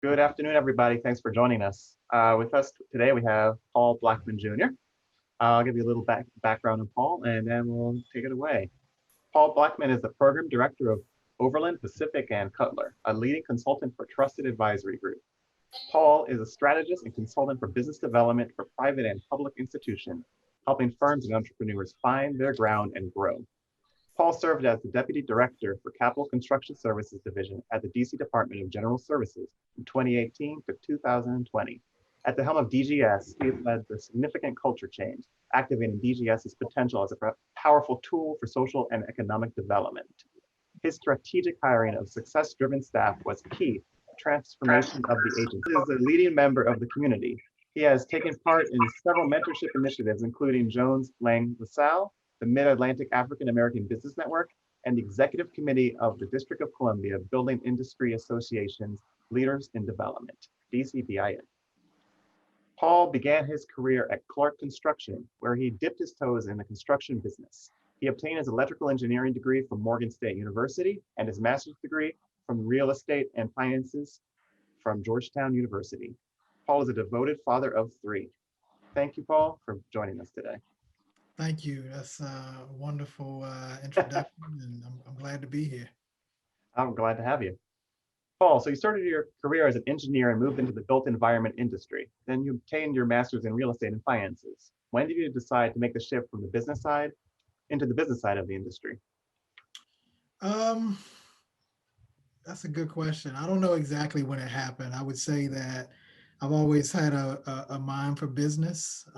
Good afternoon, everybody. Thanks for joining us. With us today, we have Paul Blackman Jr. I'll give you a little background on Paul, and then we'll take it away. Paul Blackman is the Program Director of Overland, Pacific, and Cutler, a leading consultant for Trusted Advisory Group. Paul is a strategist and consultant for business development for private and public institutions, helping firms and entrepreneurs find their ground and grow. Paul served as the Deputy Director for Capital Construction Services Division at the DC Department of General Services from 2018 to 2020. At the helm of DGS, he led the significant culture change, activating DGS's potential as a powerful tool for social and economic development. His strategic hiring of success-driven staff was key to the transformation of the agency. He is a leading member of the community. He has taken part in several mentorship initiatives, including Jones Lang LaSalle, the Mid-Atlantic African American Business Network, and the Executive Committee of the District of Columbia Building Industry Association's Leaders in Development, DCBIN. Paul began his career at Clark Construction, where he dipped his toes in the construction business. He obtained his electrical engineering degree from Morgan State University and his master's degree from real estate and finances from Georgetown University. Paul is a devoted father of three. Thank you, Paul, for joining us today. Thank you. That's a wonderful introduction, and I'm glad to be here. I'm glad to have you. Paul, so you started your career as an engineer and moved into the built environment industry. Then you obtained your master's in real estate and finances. When did you decide to make the shift from the business side into the business side of the industry? Um, that's a good question. I don't know exactly when it happened. I would say that I've always had a mind for business.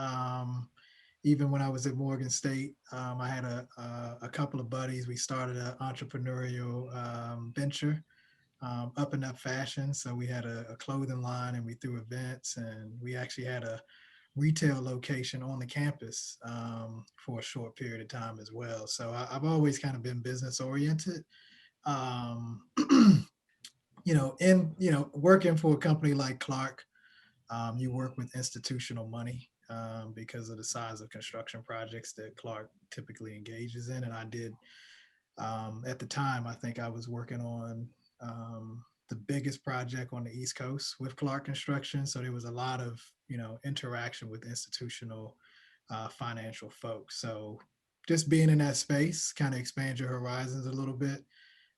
Even when I was at Morgan State, I had a couple of buddies. We started an entrepreneurial venture, up and up fashion. So we had a clothing line and we threw events, and we actually had a retail location on the campus for a short period of time as well. So I've always kind of been business oriented. Um, working for a company like Clark, you work with institutional money because of the size of construction projects that Clark typically engages in. And I did, at the time, I think I was working on the biggest project on the East Coast with Clark Construction. So there was a lot of, interaction with institutional financial folks. So just being in that space kind of expands your horizons a little bit.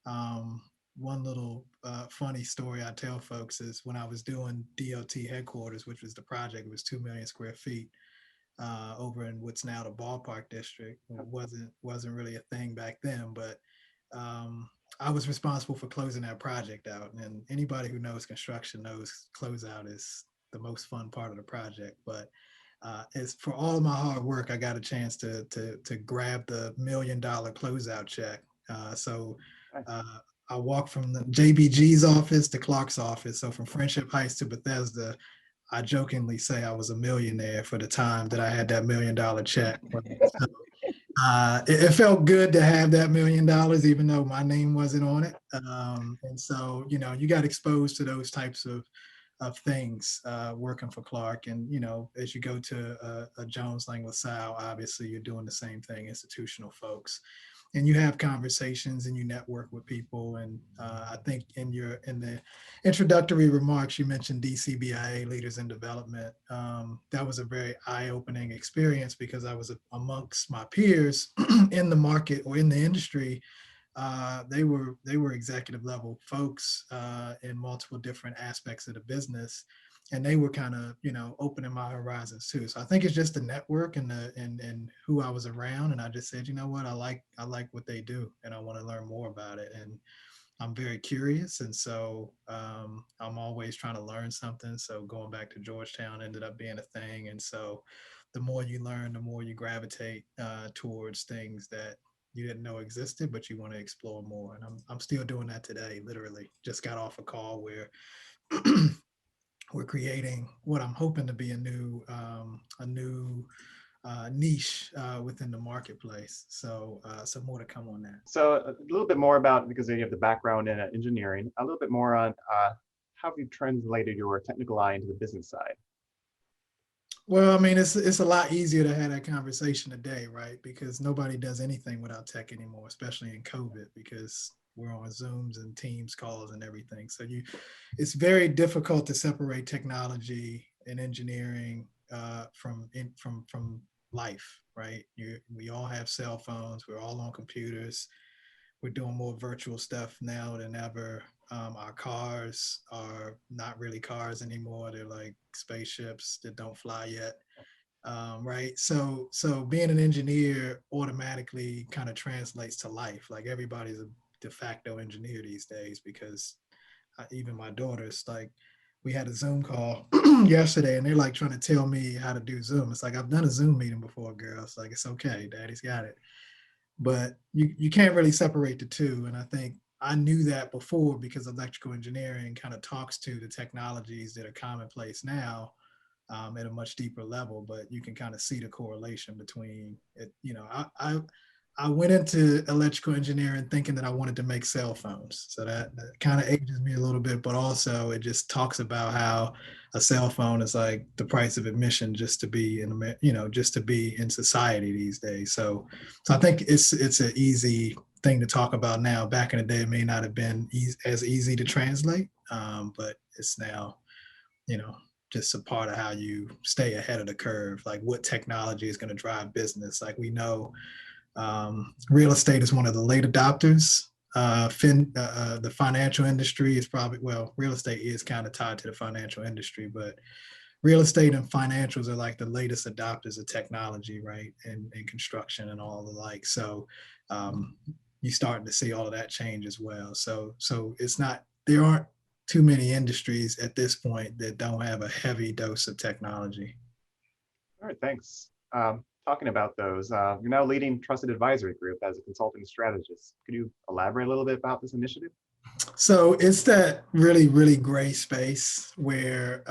Um, One little funny story I tell folks is when I was doing DOT headquarters, which was the project, it was 2 million square feet over in what's now the ballpark district. It wasn't really a thing back then, but I was responsible for closing that project out. And anybody who knows construction knows closeout is the most fun part of the project. But it's for all of my hard work, I got a chance to grab the $1 million closeout check. So uh, I walked from the JBG's office to Clark's office. So from Friendship Heights to Bethesda, I jokingly say I was a millionaire for the time that I had that $1 million check. So, it felt good to have that $1 million, even though my name wasn't on it. And so, you got exposed to those types of things working for Clark. And, as you go to a Jones Lang LaSalle, obviously you're doing the same thing, institutional folks. And you have conversations and you network with people. And I think in the introductory remarks, you mentioned DCBIA, Leaders in Development. That was a very eye-opening experience because I was amongst my peers in the market or in the industry. They were executive level folks in multiple different aspects of the business, and they were kind of opening my horizons too. So I think it's just the network and who I was around, and I just said, you know what, I like what they do, and I want to learn more about it, and I'm very curious, and so I'm always trying to learn something. So going back to Georgetown ended up being a thing, and so the more you learn, the more you gravitate towards things that you didn't know existed, but you want to explore more. And I'm still doing that today. Literally, just got off a call where we're creating what I'm hoping to be a new niche within the marketplace. So some more to come on that. So a little bit more about, because you have the background in engineering, a little bit more on how have you translated your technical eye into the business side? Well, I mean, it's a lot easier to have that conversation today, right? Because nobody does anything without tech anymore, especially in COVID, because we're on Zooms and Teams calls and everything. So it's very difficult to separate technology and engineering from life, right? We all have cell phones. We're all on computers. We're doing more virtual stuff now than ever. Our cars are not really cars anymore. They're like spaceships that don't fly yet. Right. So being an engineer automatically kind of translates to life. Like everybody's a de facto engineer these days because even my daughters, like we had a Zoom call yesterday and they're like trying to tell me how to do Zoom. It's like, I've done a Zoom meeting before, girls. Like, it's okay. Daddy's got it. But you can't really separate the two. And I think I knew that before because electrical engineering kind of talks to the technologies that are commonplace now at a much deeper level, but you can kind of see the correlation between it. You know, I went into electrical engineering thinking that I wanted to make cell phones. So that kind of ages me a little bit, but also it just talks about how a cell phone is like the price of admission just to be in, just to be in society these days. So I think it's an easy thing to talk about now. Back in the day, it may not have been as easy to translate, but it's now, you know, just a part of how you stay ahead of the curve. Like what technology is going to drive business. Like we know real estate is one of the late adopters. The financial industry is probably, well, real estate is kind of tied to the financial industry, but real estate and financials are like the latest adopters of technology, right? And construction and all the like. So you're starting to see all of that change as well. So it's not, there aren't too many industries at this point that don't have a heavy dose of technology. All right, thanks. Talking about those, you're now leading Trusted Advisory Group as a consulting strategist. Could you elaborate a little bit about this initiative? So it's that really, really gray space where,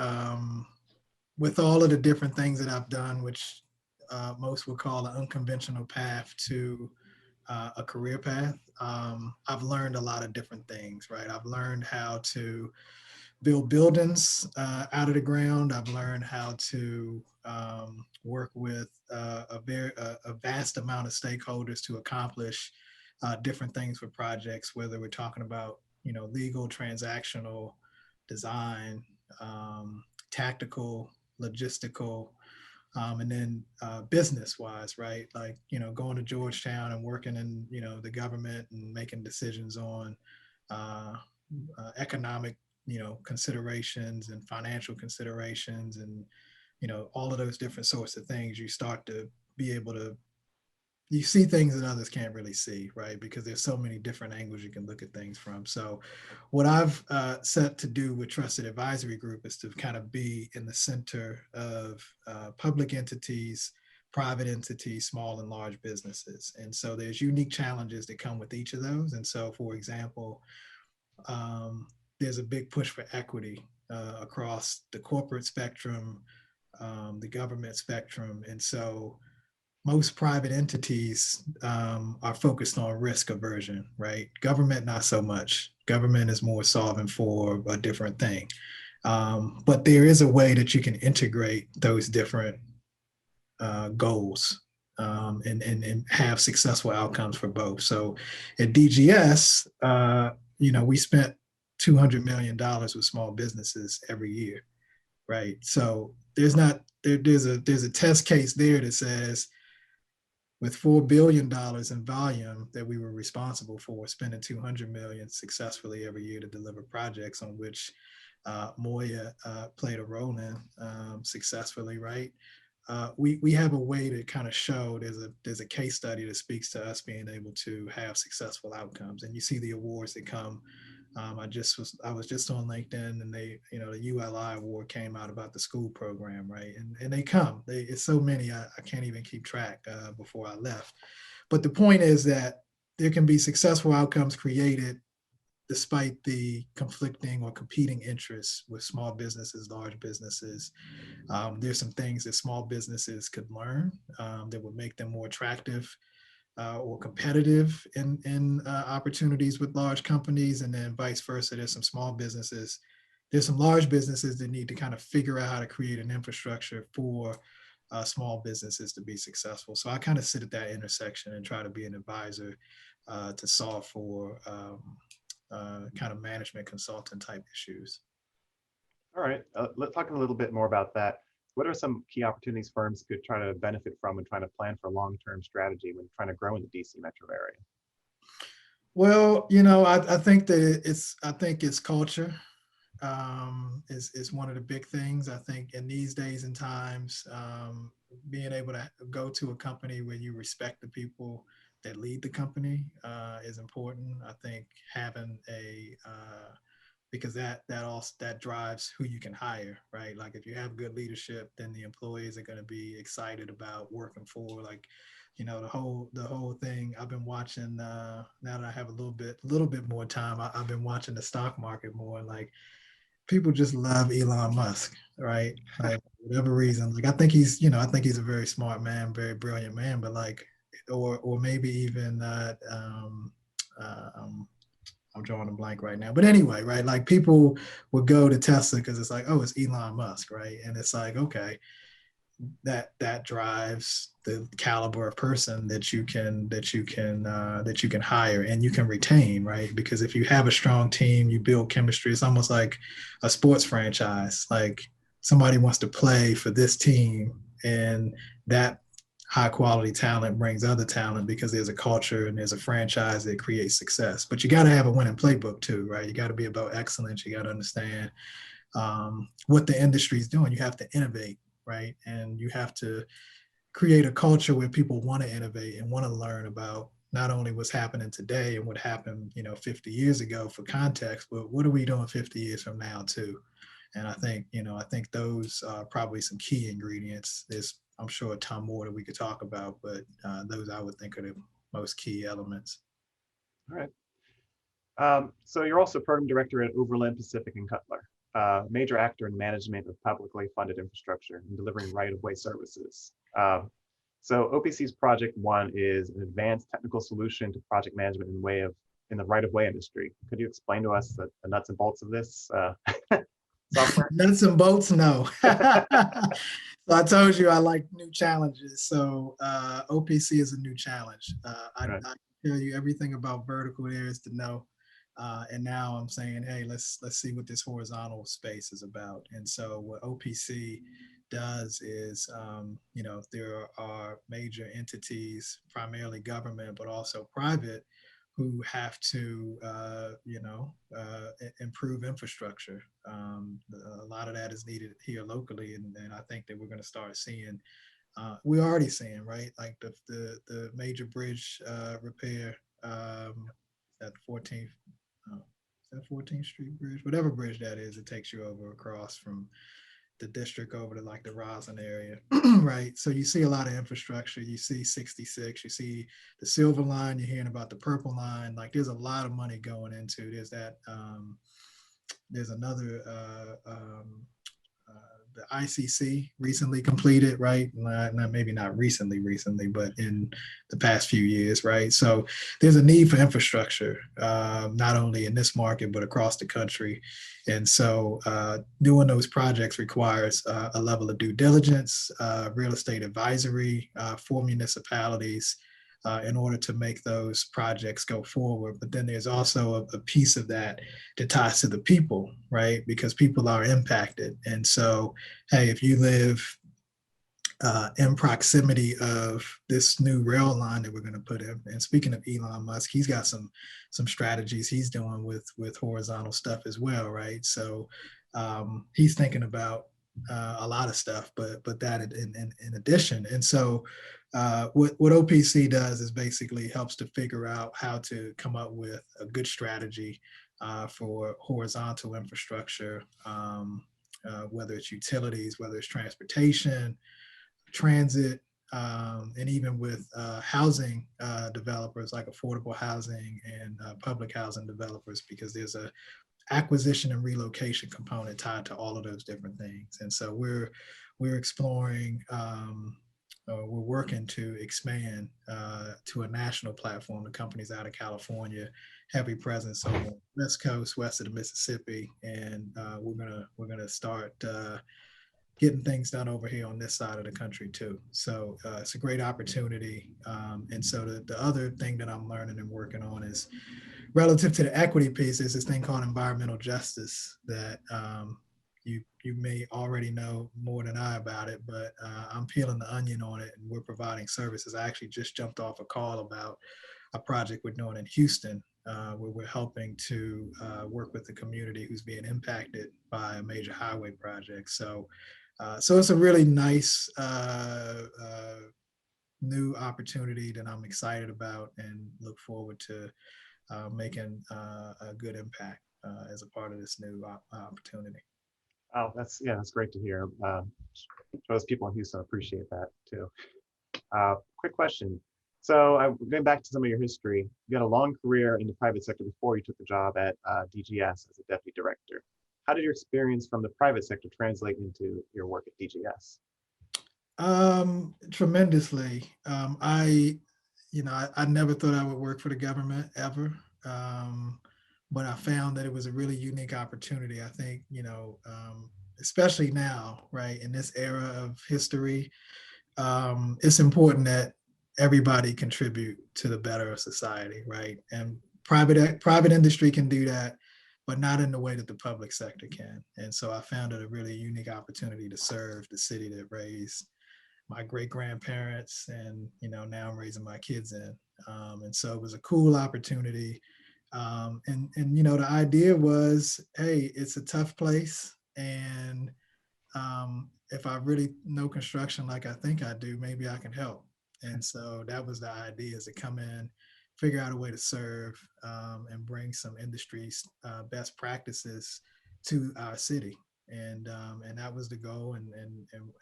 with all of the different things that I've done, which most would call an unconventional path to a career path, I've learned a lot of different things, right? I've learned how to build buildings out of the ground. I've learned how to work with a vast amount of stakeholders to accomplish different things for projects, whether we're talking about legal, transactional, design, tactical, logistical, and then business wise, right? Like going to Georgetown and working in the government and making decisions on uh, economic considerations and financial considerations and all of those different sorts of things. You start to be able to, you see things that others can't really see, right? Because there's so many different angles you can look at things from. So what I've set to do with Trusted Advisory Group is to kind of be in the center of public entities, private entities, small and large businesses. And so there's unique challenges that come with each of those. And so, for example, there's a big push for equity across the corporate spectrum, the government spectrum. And so most private entities are focused on risk aversion, right? Government, not so much. Government is more solving for a different thing. But there is a way that you can integrate those different goals and have successful outcomes for both. So at DGS, we spent $200 million with small businesses every year, right? So there's a test case there that says with $4 billion in volume that we were responsible for, spending 200 million successfully every year to deliver projects on which Moya played a role in successfully, right? We have a way to kind of show there's a case study that speaks to us being able to have successful outcomes, and you see the awards that come. I was just on LinkedIn, and the ULI award came out about the school program, right? And it's so many I can't even keep track before I left. But the point is that there can be successful outcomes created despite the conflicting or competing interests with small businesses, large businesses. There's some things that small businesses could learn that would make them more attractive or competitive in opportunities with large companies, and then vice versa. There's some large businesses that need to kind of figure out how to create an infrastructure for small businesses to be successful. So I kind of sit at that intersection and try to be an advisor to solve for kind of management consultant type issues. All right. Let's talk a little bit more about that. What are some key opportunities firms could try to benefit from when trying to plan for long-term strategy when trying to grow in the DC metro area? Well, I think that it's culture is one of the big things. I think in these days and times, being able to go to a company where you respect the people that lead the company is important. I think having because that drives who you can hire, right? Like if you have good leadership, then the employees are going to be excited about working for, like, the whole thing. I've been watching now that I have a little bit more time. I've been watching the stock market more, and like people just love Elon Musk, right? Like for whatever reason, like I think he's a very smart man, very brilliant man, but like, or maybe even I'm drawing a blank right now. But anyway, right? Like people would go to Tesla because it's like, oh, it's Elon Musk, right? And it's like, okay, that drives the caliber of person that you can hire and you can retain, right? Because if you have a strong team, you build chemistry. It's almost like a sports franchise. Like somebody wants to play for this team, and that high quality talent brings other talent because there's a culture and there's a franchise that creates success. But you got to have a winning playbook too, right? You got to be about excellence. You got to understand what the industry is doing. You have to innovate, right? And you have to create a culture where people want to innovate and want to learn about not only what's happening today and what happened, 50 years ago for context, but what are we doing 50 years from now too? And I think those are probably some key ingredients. There's, I'm sure, a ton more that we could talk about, but those I would think are the most key elements. All right. So you're also program director at Overland Pacific and Cutler, major actor in management of publicly funded infrastructure and delivering right-of-way services. So OPC's Project One is an advanced technical solution to project management in the right-of-way industry. Could you explain to us the nuts and bolts of this software? Nuts and bolts, no. So I told you I like new challenges. So OPC is a new challenge. Right. I tell you everything about vertical there is to know. And now I'm saying, hey, let's see what this horizontal space is about. And so what OPC does is, there are major entities, primarily government, but also private, who have to, improve infrastructure. A lot of that is needed here locally, and I think that we're going to start seeing. We're already seeing, right, like the major bridge repair at 14th. Oh, is that 14th Street Bridge? Whatever bridge that is, it takes you over across from the district over to like the Roslyn area, right? So you see a lot of infrastructure. You see 66, you see the Silver Line, you're hearing about the Purple Line. Like there's a lot of money going into. There's that. There's another. The ICC recently completed, right? Maybe not recently, but in the past few years, right? So there's a need for infrastructure, not only in this market, but across the country. And so doing those projects requires a level of due diligence, real estate advisory for municipalities, in order to make those projects go forward. But then there's also a piece of that ties to the people, right? Because people are impacted. And so, hey, if you live in proximity of this new rail line that we're going to put in, and speaking of Elon Musk, he's got some strategies he's doing with horizontal stuff as well, right? So he's thinking about a lot of stuff, but that in addition. And so what OPC does is basically helps to figure out how to come up with a good strategy for horizontal infrastructure, whether it's utilities, whether it's transportation, transit, and even with housing developers like affordable housing and public housing developers, because there's a acquisition and relocation component tied to all of those different things. And so we're exploring, we're working to expand to a national platform. The company's out of California, heavy presence on the West Coast, west of the Mississippi, and we're gonna start getting things done over here on this side of the country too. So it's a great opportunity. And so the other thing that I'm learning and working on is relative to the equity piece is this thing called environmental justice that you may already know more than I about it, but I'm peeling the onion on it, and we're providing services. I actually just jumped off a call about a project we're doing in Houston, where we're helping to work with the community who's being impacted by a major highway project. So it's a really nice new opportunity that I'm excited about and look forward to making a good impact as a part of this new opportunity. Oh, that's great to hear. Those people in Houston appreciate that too. Quick question. So going back to some of your history, you had a long career in the private sector before you took the job at DGS as a deputy director. How did your experience from the private sector translate into your work at DGS? Tremendously. I never thought I would work for the government ever. But I found that it was a really unique opportunity. I think, especially now, right, in this era of history, it's important that everybody contribute to the better of society, right? And private industry can do that, but not in the way that the public sector can. And so I found it a really unique opportunity to serve the city that raised my great grandparents, and now I'm raising my kids in. And so it was a cool opportunity. And the idea was, hey, it's a tough place, and if I really know construction like I think I do, maybe I can help. And so that was the idea: is to come in, figure out a way to serve, and bring some industry best practices to our city. And that was the goal. And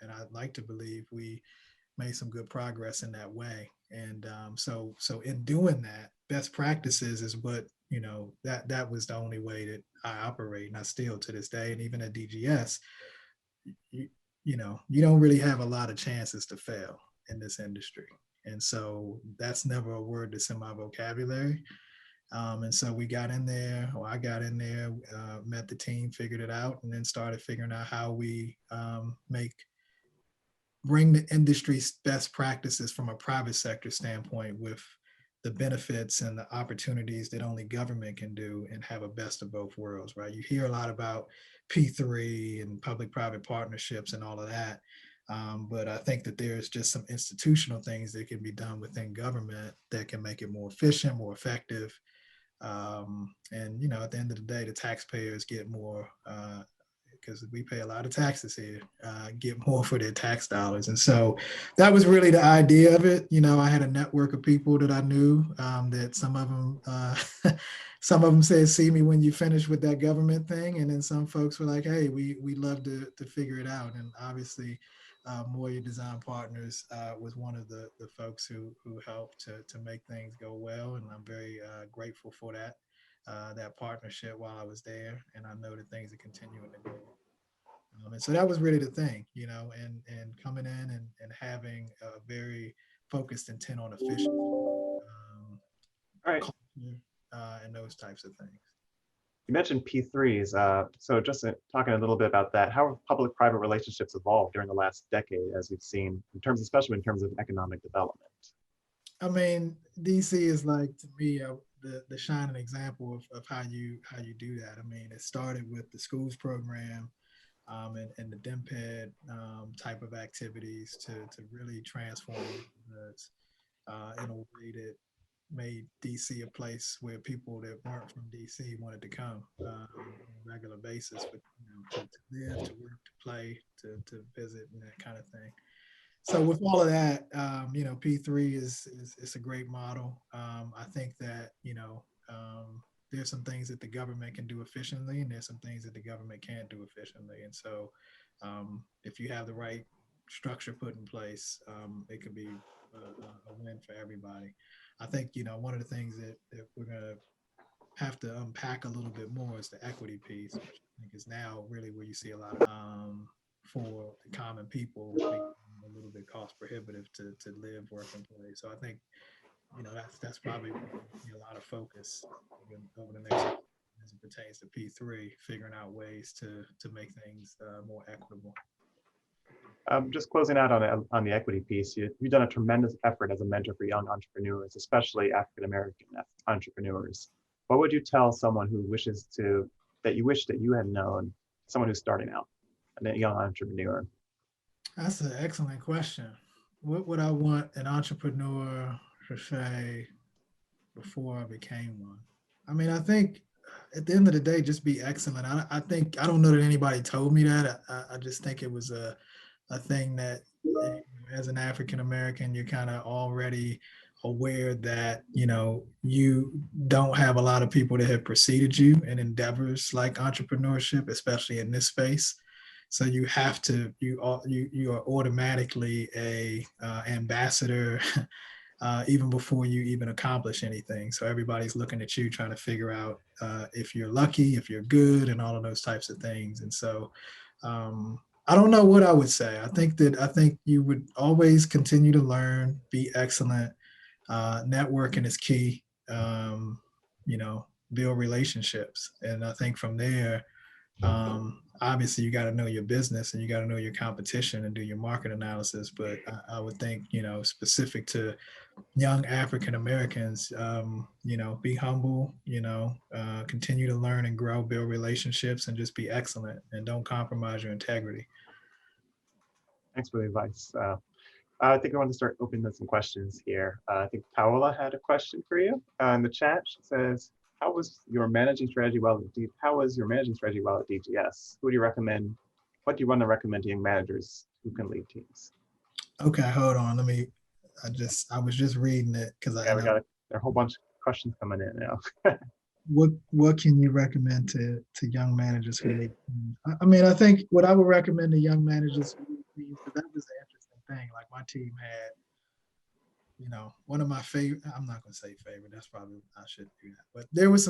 I'd like to believe we made some good progress in that way. And so in doing that, best practices is what that was the only way that I operate, and I still to this day. And even at DGS, you, you don't really have a lot of chances to fail in this industry. And so that's never a word that's in my vocabulary. And so we got in there, or I got in there, met the team, figured it out, and then started figuring out how we bring the industry's best practices from a private sector standpoint with the benefits and the opportunities that only government can do, and have a best of both worlds, right? You hear a lot about P3 and public-private partnerships and all of that. But I think that there's just some institutional things that can be done within government that can make it more efficient, more effective. And at the end of the day, the taxpayers get more, because we pay a lot of taxes here, get more for their tax dollars. And so that was really the idea of it. I had a network of people that I knew, that some of them, some of them said, see me when you finish with that government thing. And then some folks were like, hey, we'd love to figure it out. And obviously, Moya Design Partners was one of the folks who helped to make things go well. And I'm very grateful for that partnership while I was there, and I know that things are continuing to go. And so that was really the thing, and coming in and having a very focused intent on efficiency, All right. culture, and those types of things. You mentioned P3s. So just talking a little bit about that, how have public-private relationships evolved during the last decade, as we've seen, especially in terms of economic development? I mean, DC is like, to me, the shining example of how you do that. I mean, it started with the schools program, and the DEMPED type of activities to really transform neighborhoods in a way that made DC a place where people that weren't from DC wanted to come on a regular basis, but to live, to work, to play, to visit, and that kind of thing. So with all of that, P3 is a great model. I think that there's some things that the government can do efficiently, and there's some things that the government can't do efficiently. And so, if you have the right structure put in place, it could be a win for everybody. I think one of the things that we're gonna have to unpack a little bit more is the equity piece, which I think is now really where you see a lot of for the common people, a little bit cost prohibitive to live, work, and play. So I think that's probably a lot of focus over the next as it pertains to P3, figuring out ways to make things more equitable. Just closing out on the equity piece, you've done a tremendous effort as a mentor for young entrepreneurs, especially African American entrepreneurs. What would you tell someone who wishes to, that you wish that you had known, someone who's starting out, a young entrepreneur? That's an excellent question. What would I want an entrepreneur to say before I became one? I mean, I think at the end of the day, just be excellent. I think, I don't know that anybody told me that. I just think it was a thing that as an African American, you're kind of already aware that, you don't have a lot of people that have preceded you in endeavors like entrepreneurship, especially in this space. So you have to, you are automatically a ambassador even before you even accomplish anything. So everybody's looking at you, trying to figure out if you're lucky, if you're good, and all of those types of things. And so I don't know what I would say. I think you would always continue to learn, be excellent. Networking is key. Build relationships, and I think from there, obviously you got to know your business and you got to know your competition and do your market analysis. But I would think, specific to young African Americans, be humble, continue to learn and grow, build relationships, and just be excellent and don't compromise your integrity. Thanks for the advice. I think I want to start opening up some questions here. I think Paola had a question for you in the chat. She says, "How was your managing strategy while at DGS? Who do you recommend? What do you want to recommend to young managers who can lead teams?" Okay, hold on. I was just reading it because Yeah, we got a whole bunch of questions coming in now. what can you recommend to young managers who lead? I mean, I think what I would recommend to young managers who lead teams, because that was an interesting thing. Like my team had, one of my favorite. I'm not going to say favorite. That's probably, I shouldn't do that. But there was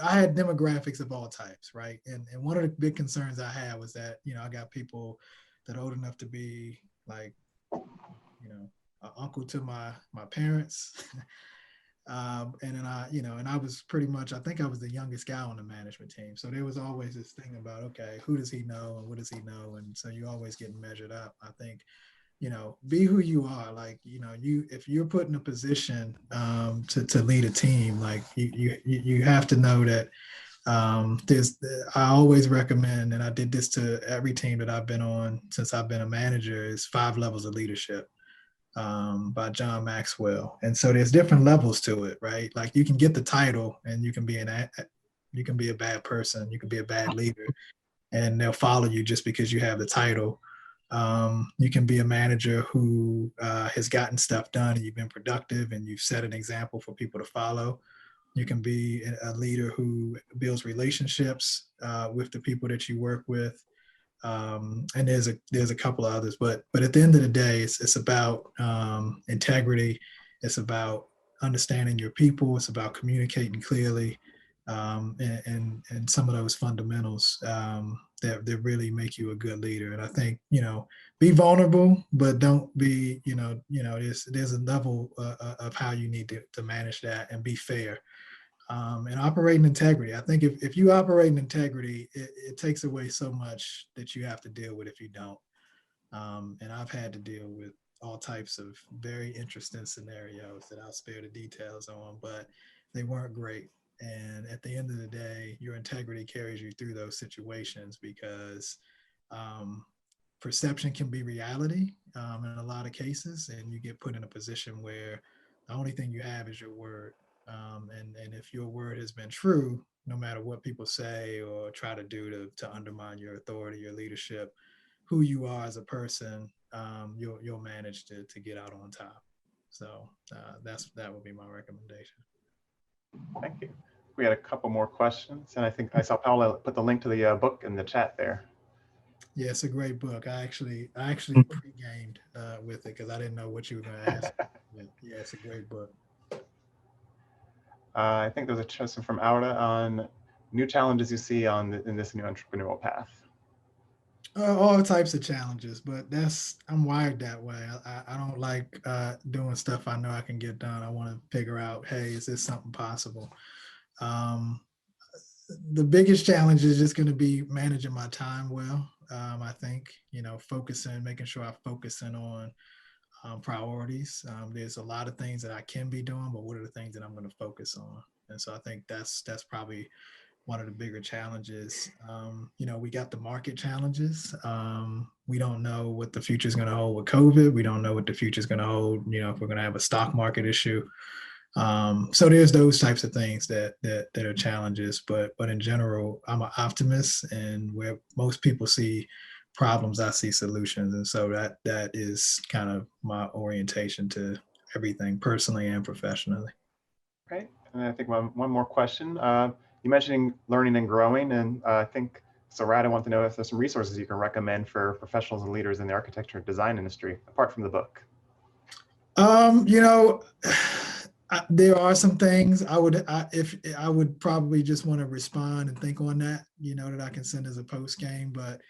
I had demographics of all types, right? And one of the big concerns I had was that, I got people that are old enough to be like, an uncle to my parents. And then and I was pretty much, I think I was the youngest guy on the management team. So there was always this thing about, okay, who does he know and what does he know? And so you always get measured up. I think, be who you are. Like, if you're put in a position to lead a team, like you have to know that I always recommend, and I did this to every team that I've been on since I've been a manager, is 5 levels of leadership by John Maxwell. And so there's different levels to it, right? Like you can get the title and you can be a bad person, you can be a bad leader, and they'll follow you just because you have the title. You can be a manager who has gotten stuff done and you've been productive and you've set an example for people to follow. You can be a leader who builds relationships with the people that you work with. And there's a couple of others, but at the end of the day, it's about integrity. It's about understanding your people. It's about communicating clearly, and some of those fundamentals that really make you a good leader. And I think, be vulnerable, but don't be, there's a level of how you need to manage that and be fair. And operating integrity. I think if you operate in integrity, it takes away so much that you have to deal with if you don't. And I've had to deal with all types of very interesting scenarios that I'll spare the details on, but they weren't great. And at the end of the day, your integrity carries you through those situations because perception can be reality in a lot of cases, and you get put in a position where the only thing you have is your word. And if your word has been true, no matter what people say or try to do to undermine your authority, your leadership, who you are as a person, you'll manage to get out on top. So that would be my recommendation. Thank you. We had a couple more questions, and I think I saw Paola put the link to the book in the chat there. Yeah, it's a great book. I actually pre-gamed with it because I didn't know what you were going to ask. Yeah, it's a great book. I think there's a question from Aura on new challenges you see in this new entrepreneurial path. All types of challenges, but I'm wired that way. I don't like doing stuff I know I can get done. I want to figure out, hey, is this something possible? The biggest challenge is just going to be managing my time well. I think, focusing, making sure I focus in on priorities. There's a lot of things that I can be doing, but what are the things that I'm going to focus on? And so I think that's probably one of the bigger challenges. We got the market challenges. We don't know what the future is going to hold with COVID. We don't know what the future is going to hold, if we're going to have a stock market issue. So there's those types of things that are challenges, but in general, I'm an optimist, and where most people see problems, I see solutions. And so that is kind of my orientation to everything, personally and professionally. Right. And I think one more question. You mentioned learning and growing, and I think Sarad, I want to know if there's some resources you can recommend for professionals and leaders in the architecture and design industry, apart from the book. There are some things I would probably just want to respond and think on that, that I can send as a post game. But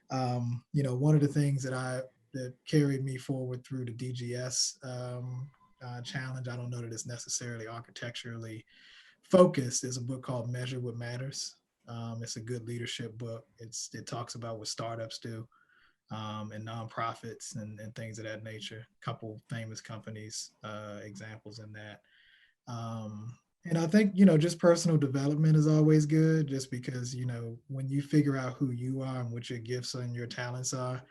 one of the things that carried me forward through the DGS challenge, I don't know that it's necessarily architecturally focused, is a book called Measure What Matters. It's a good leadership book. It talks about what startups do. And nonprofits and things of that nature. A couple famous companies, examples in that. And I think, just personal development is always good, just because, when you figure out who you are and what your gifts and your talents are,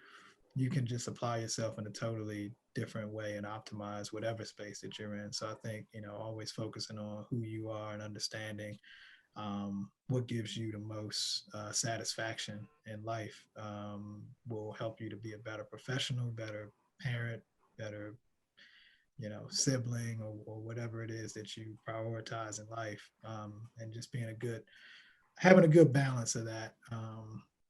you can just apply yourself in a totally different way and optimize whatever space that you're in. So I think, always focusing on who you are and understanding what gives you the most satisfaction in life will help you to be a better professional, better parent, better, sibling, or whatever it is that you prioritize in life. And just having a good balance of that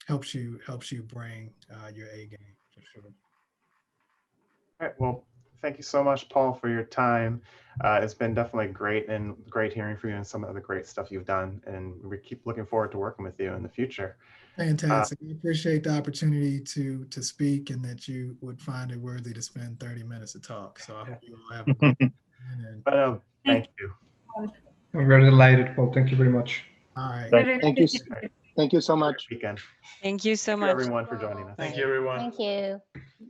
helps you bring your A game, for sure. All right. Well, thank you so much, Paul, for your time. It's been definitely great, and great hearing from you and some of the great stuff you've done. And we keep looking forward to working with you in the future. Fantastic. I appreciate the opportunity to speak, and that you would find it worthy to spend 30 minutes to talk. So I hope you all have a great evening. But thank you. I'm very delighted, Paul. Thank you very much. All right. Thank you. Thank you so much. Weekend. Thank you so Thank you, much. everyone, for joining us. Thank you, everyone. Thank you.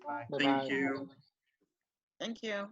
Bye. Bye-bye. Thank you. Thank you.